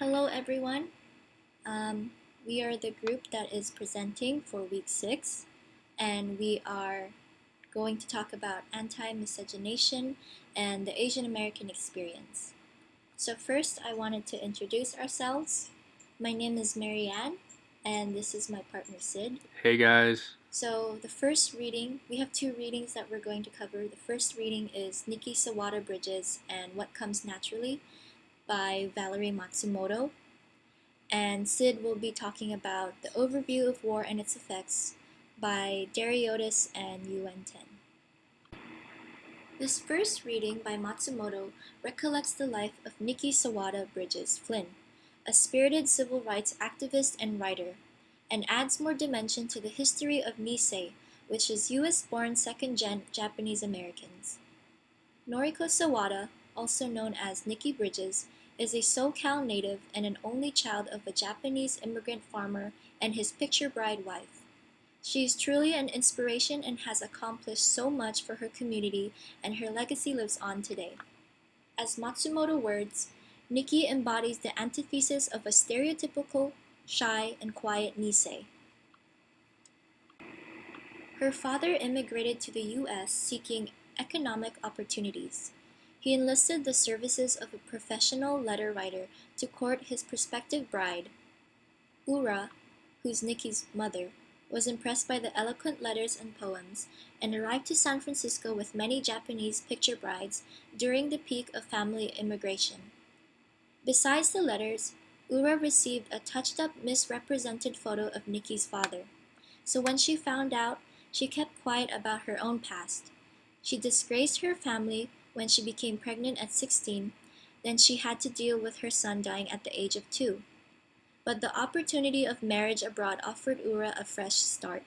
Hello, everyone. Um, we are the group that is presenting for week 6, and we are going to talk about anti-miscegenation and the Asian American experience. So, first, I wanted to introduce ourselves. My name is Marianne, and this is my partner Sid. Hey guys. So, the first reading, we have two readings that we're going to cover. The first reading is Nikki Sawada Bridges and What Comes Naturally by Valerie Matsumoto. And Sid will be talking about The Overview of War and Its Effects by Dariotis and Yuen Ten. This first reading by Matsumoto recollects the life of Nikki Sawada Bridges Flynn, a spirited civil rights activist and writer, and adds more dimension to the history of Nisei, which is US-born second-gen Japanese Americans. Noriko Sawada, also known as Nikki Bridges, is a SoCal native and an only child of a Japanese immigrant farmer and his picture bride wife. She is truly an inspiration and has accomplished so much for her community, and her legacy lives on today. As Matsumoto words, Nikki embodies the antithesis of a stereotypical, shy, and quiet Nisei. Her father immigrated to the US seeking economic opportunities. He enlisted the services of a professional letter writer to court his prospective bride. Ura, who's Nikki's mother, was impressed by the eloquent letters and poems, and arrived to San Francisco with many Japanese picture brides during the peak of family immigration. Besides the letters, Ura received a touched-up misrepresented photo of Nikki's father. So when she found out, she kept quiet about her own past. She disgraced her family when she became pregnant at 16, then she had to deal with her son dying at the age of 2. But the opportunity of marriage abroad offered Ura a fresh start.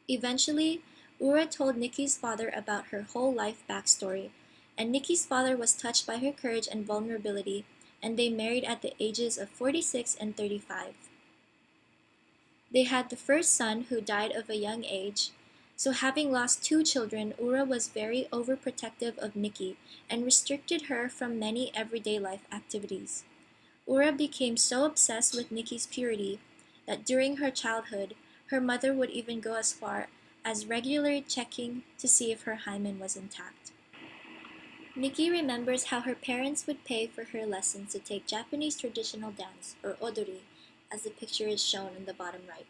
Eventually, Ura told Nikki's father about her whole life backstory, and Nikki's father was touched by her courage and vulnerability, and they married at the ages of 46 and 35. They had the first son who died of a young age, so having lost 2 children, Ura was very overprotective of Nikki and restricted her from many everyday life activities. Ura became so obsessed with Nikki's purity that during her childhood, her mother would even go as far as regularly checking to see if her hymen was intact. Nikki remembers how her parents would pay for her lessons to take Japanese traditional dance, or odori, as the picture is shown in the bottom right,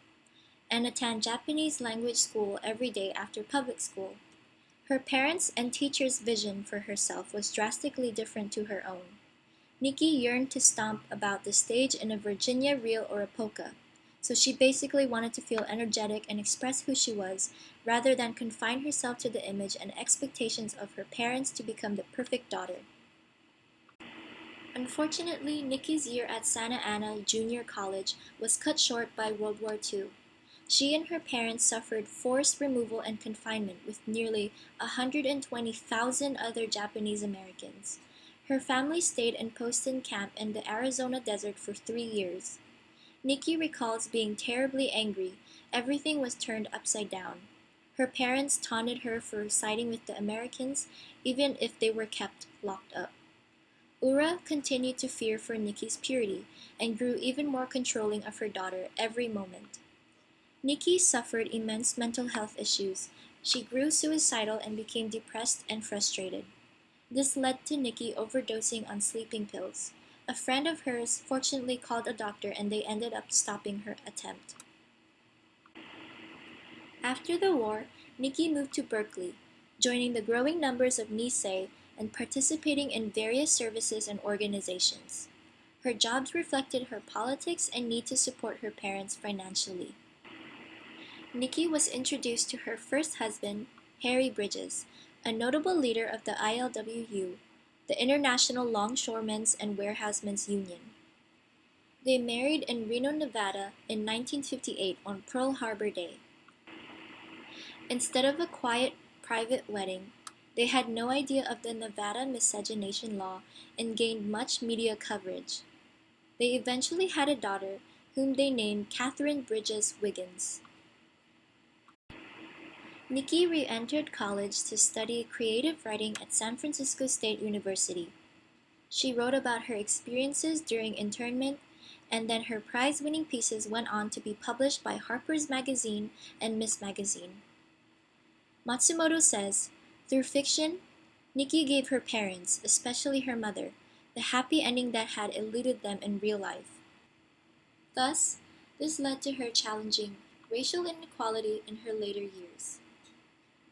and attend Japanese language school every day after public school. Her parents' and teachers' vision for herself was drastically different to her own. Nikki yearned to stomp about the stage in a Virginia reel or a polka, so she basically wanted to feel energetic and express who she was, rather than confine herself to the image and expectations of her parents to become the perfect daughter. Unfortunately, Nikki's year at Santa Ana Junior College was cut short by World War II. She and her parents suffered forced removal and confinement with nearly 120,000 other Japanese Americans. Her family stayed in Poston Camp in the Arizona desert for 3 years. Nikki recalls being terribly angry. Everything was turned upside down. Her parents taunted her for siding with the Americans, even if they were kept locked up. Ura continued to fear for Nikki's purity and grew even more controlling of her daughter every moment. Nikki suffered immense mental health issues. She grew suicidal and became depressed and frustrated. This led to Nikki overdosing on sleeping pills. A friend of hers fortunately called a doctor and they ended up stopping her attempt. After the war, Nikki moved to Berkeley, joining the growing numbers of Nisei and participating in various services and organizations. Her jobs reflected her politics and need to support her parents financially. Nikki was introduced to her first husband, Harry Bridges, a notable leader of the ILWU, the International Longshoremen's and Warehousemen's Union. They married in Reno, Nevada in 1958 on Pearl Harbor Day. Instead of a quiet, private wedding, they had no idea of the Nevada miscegenation law and gained much media coverage. They eventually had a daughter, whom they named Catherine Bridges Wiggins. Nikki re-entered college to study creative writing at San Francisco State University. She wrote about her experiences during internment, and then her prize-winning pieces went on to be published by Harper's Magazine and Ms. Magazine. Matsumoto says, through fiction, Nikki gave her parents, especially her mother, the happy ending that had eluded them in real life. Thus, this led to her challenging racial inequality in her later years.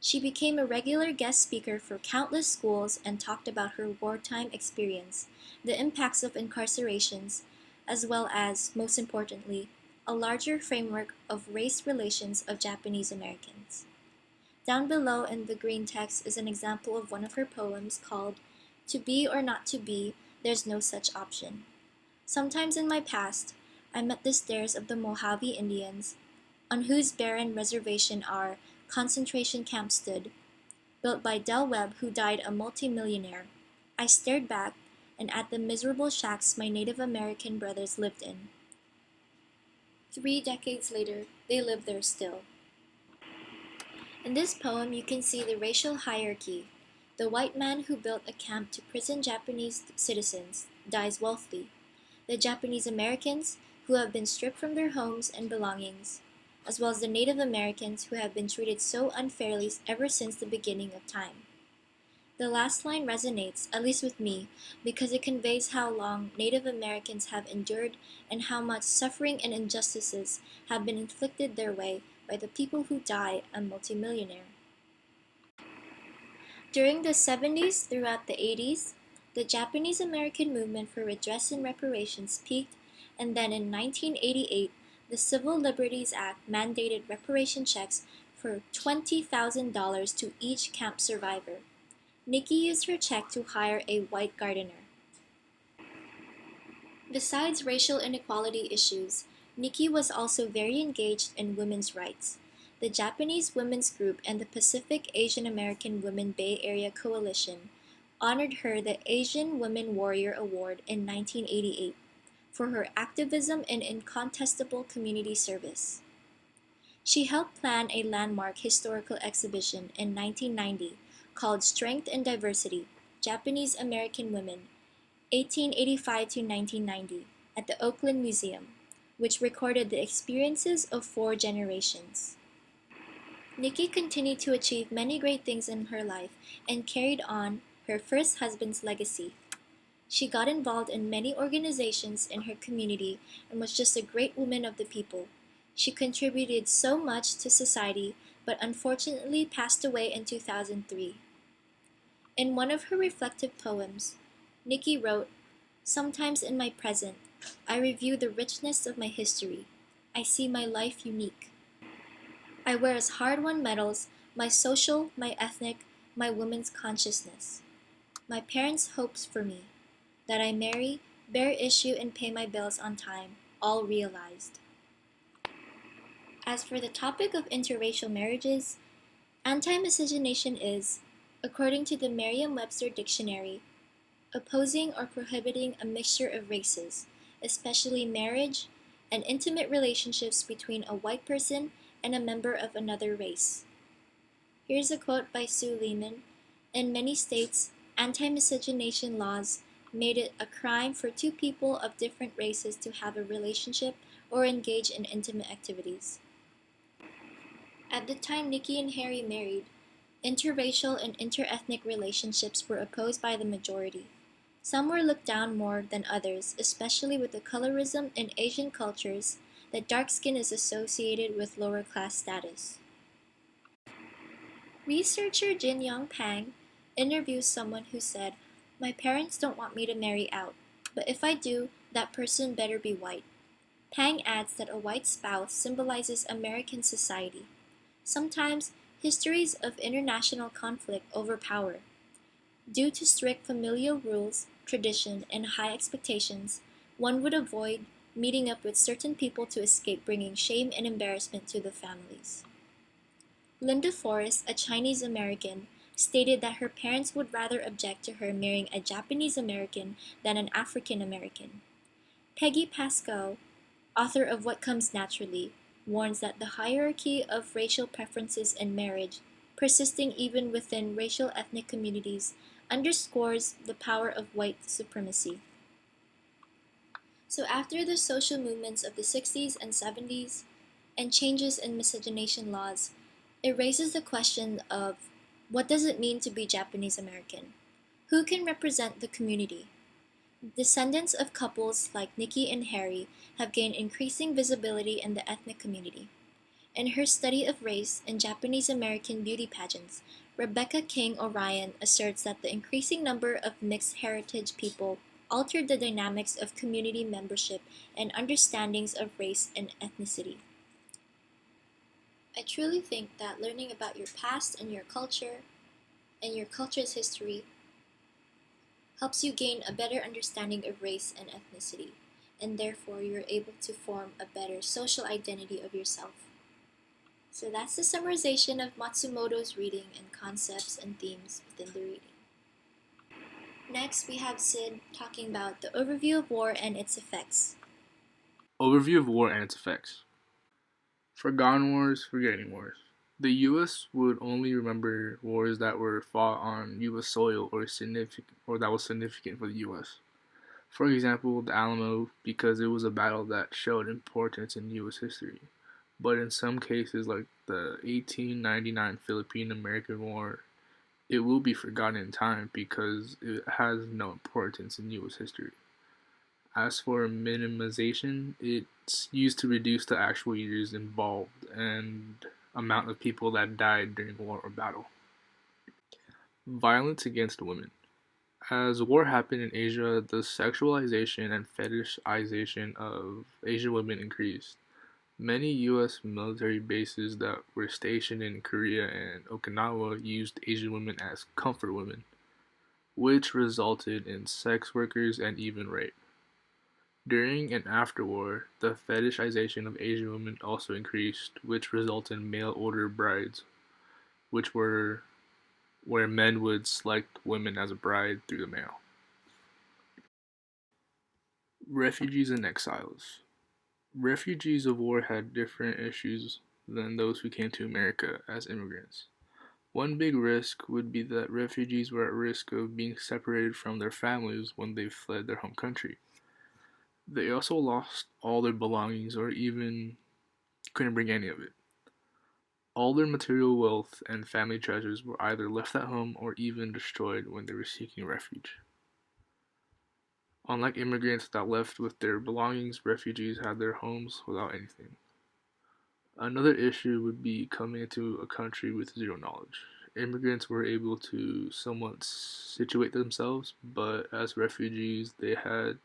She became a regular guest speaker for countless schools and talked about her wartime experience, the impacts of incarcerations, as well as, most importantly, a larger framework of race relations of Japanese Americans. Down below in the green text is an example of one of her poems called To Be or Not to Be, There's No Such Option. Sometimes in my past, I met the stares of the Mojave Indians, on whose barren reservation our concentration camp stood, built by Del Webb, who died a multimillionaire. I stared back and at the miserable shacks my Native American brothers lived in. 3 decades later, they live there still. In this poem, you can see the racial hierarchy. The white man who built a camp to prison Japanese citizens dies wealthy. The Japanese Americans, who have been stripped from their homes and belongings, as well as the Native Americans who have been treated so unfairly ever since the beginning of time. The last line resonates, at least with me, because it conveys how long Native Americans have endured and how much suffering and injustices have been inflicted their way by the people who die a multimillionaire. During the 70s throughout the 80s, the Japanese American movement for redress and reparations peaked, and then in 1988, the Civil Liberties Act mandated reparation checks for $20,000 to each camp survivor. Nikki used her check to hire a white gardener. Besides racial inequality issues, Nikki was also very engaged in women's rights. The Japanese Women's Group and the Pacific Asian American Women Bay Area Coalition honored her the Asian Women Warrior Award in 1988 for her activism and incontestable community service. She helped plan a landmark historical exhibition in 1990 called Strength and Diversity, Japanese American Women, 1885 to 1990, at the Oakland Museum, which recorded the experiences of 4 generations. Nikki continued to achieve many great things in her life and carried on her first husband's legacy. She got involved in many organizations in her community and was just a great woman of the people. She contributed so much to society, but unfortunately passed away in 2003. In one of her reflective poems, Nikki wrote, "Sometimes in my present, I review the richness of my history. I see my life unique. I wear as hard-won medals my social, my ethnic, my woman's consciousness. My parents' hopes for me, that I marry, bear issue, and pay my bills on time, all realized." As for the topic of interracial marriages, anti-miscegenation is, according to the Merriam-Webster Dictionary, opposing or prohibiting a mixture of races, especially marriage and intimate relationships between a white person and a member of another race. Here's a quote by Sue Lehman. In many states, anti-miscegenation laws made it a crime for 2 people of different races to have a relationship or engage in intimate activities. At the time Nikki and Harry married, interracial and interethnic relationships were opposed by the majority. Some were looked down more than others, especially with the colorism in Asian cultures that dark skin is associated with lower class status. Researcher Jin Young Pang interviews someone who said, "My parents don't want me to marry out, but if I do, that person better be white." Pang adds that a white spouse symbolizes American society. Sometimes, histories of international conflict overpower. Due to strict familial rules, tradition, and high expectations, one would avoid meeting up with certain people to escape bringing shame and embarrassment to the families. Linda Forrest, a Chinese American, stated that her parents would rather object to her marrying a Japanese American than an African American. Peggy Pascoe, author of What Comes Naturally, warns that the hierarchy of racial preferences in marriage, persisting even within racial ethnic communities, underscores the power of white supremacy. So after the social movements of the 60s and 70s and changes in miscegenation laws, it raises the question of what does it mean to be Japanese American? Who can represent the community? Descendants of couples like Nikki and Harry have gained increasing visibility in the ethnic community. In her study of race in Japanese American beauty pageants, Rebecca King Orion asserts that the increasing number of mixed heritage people altered the dynamics of community membership and understandings of race and ethnicity. I truly think that learning about your past and your culture's history helps you gain a better understanding of race and ethnicity, and therefore you're able to form a better social identity of yourself. So that's the summarization of Matsumoto's reading and concepts and themes within the reading. Next, we have Sid talking about the overview of war and its effects. Overview of war and its effects. Forgotten wars, forgetting wars. The U.S. would only remember wars that were fought on U.S. soil or that was significant for the U.S. For example, the Alamo, because it was a battle that showed importance in U.S. history. But in some cases, like the 1899 Philippine-American War, it will be forgotten in time because it has no importance in U.S. history. As for minimization, it's used to reduce the actual years involved and amount of people that died during war or battle. Violence against women. As war happened in Asia, the sexualization and fetishization of Asian women increased. Many U.S. military bases that were stationed in Korea and Okinawa used Asian women as comfort women, which resulted in sex workers and even rape. During and after war, the fetishization of Asian women also increased, which resulted in mail order brides, which were where men would select women as a bride through the mail. Refugees and exiles. Refugees of war had different issues than those who came to America as immigrants. One big risk would be that refugees were at risk of being separated from their families when they fled their home country. They also lost all their belongings or even couldn't bring any of it. All their material wealth and family treasures were either left at home or even destroyed when they were seeking refuge. Unlike immigrants that left with their belongings, refugees had their homes without anything. Another issue would be coming into a country with zero knowledge. Immigrants were able to somewhat situate themselves, but as refugees, they had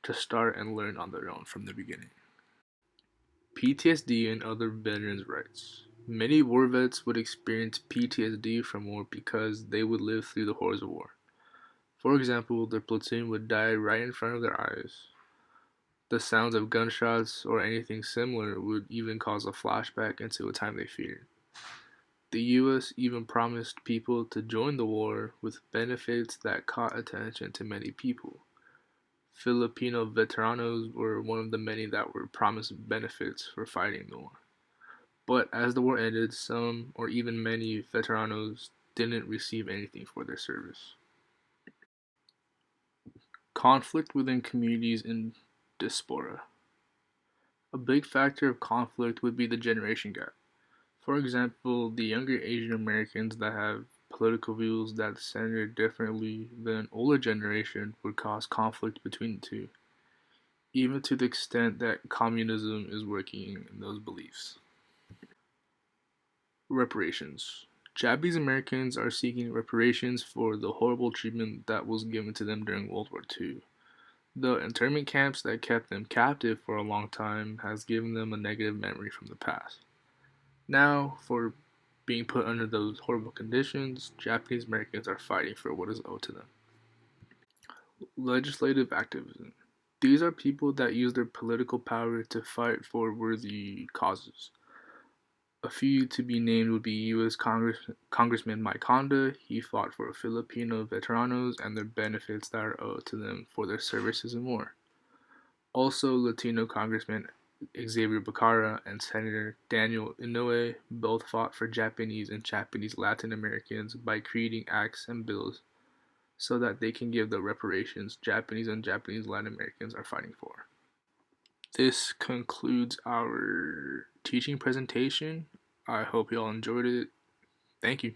to start and learn on their own from the beginning. PTSD and other veterans' rights. Many war vets would experience PTSD from war because they would live through the horrors of war. For example, their platoon would die right in front of their eyes. The sounds of gunshots or anything similar would even cause a flashback into a time they feared. The U.S. even promised people to join the war with benefits that caught attention to many people. Filipino veteranos were one of the many that were promised benefits for fighting the war. But as the war ended, some or even many veteranos didn't receive anything for their service. Conflict within communities in diaspora. A big factor of conflict would be the generation gap. For example, the younger Asian Americans that have political views that center differently than older generation would cause conflict between the two, even to the extent that communism is working in those beliefs. Reparations. Japanese Americans are seeking reparations for the horrible treatment that was given to them during World War II. The internment camps that kept them captive for a long time has given them a negative memory from the past. Now, for being put under those horrible conditions, Japanese Americans are fighting for what is owed to them. Legislative activism. These are people that use their political power to fight for worthy causes. A few to be named would be U.S. Congressman Mike Honda. He fought for Filipino veteranos and their benefits that are owed to them for their services in war. Also, Latino Congressman Xavier Becerra and Senator Daniel Inouye both fought for Japanese and Japanese Latin Americans by creating acts and bills so that they can give the reparations Japanese and Japanese Latin Americans are fighting for. This concludes our teaching presentation. I hope you all enjoyed it. Thank you.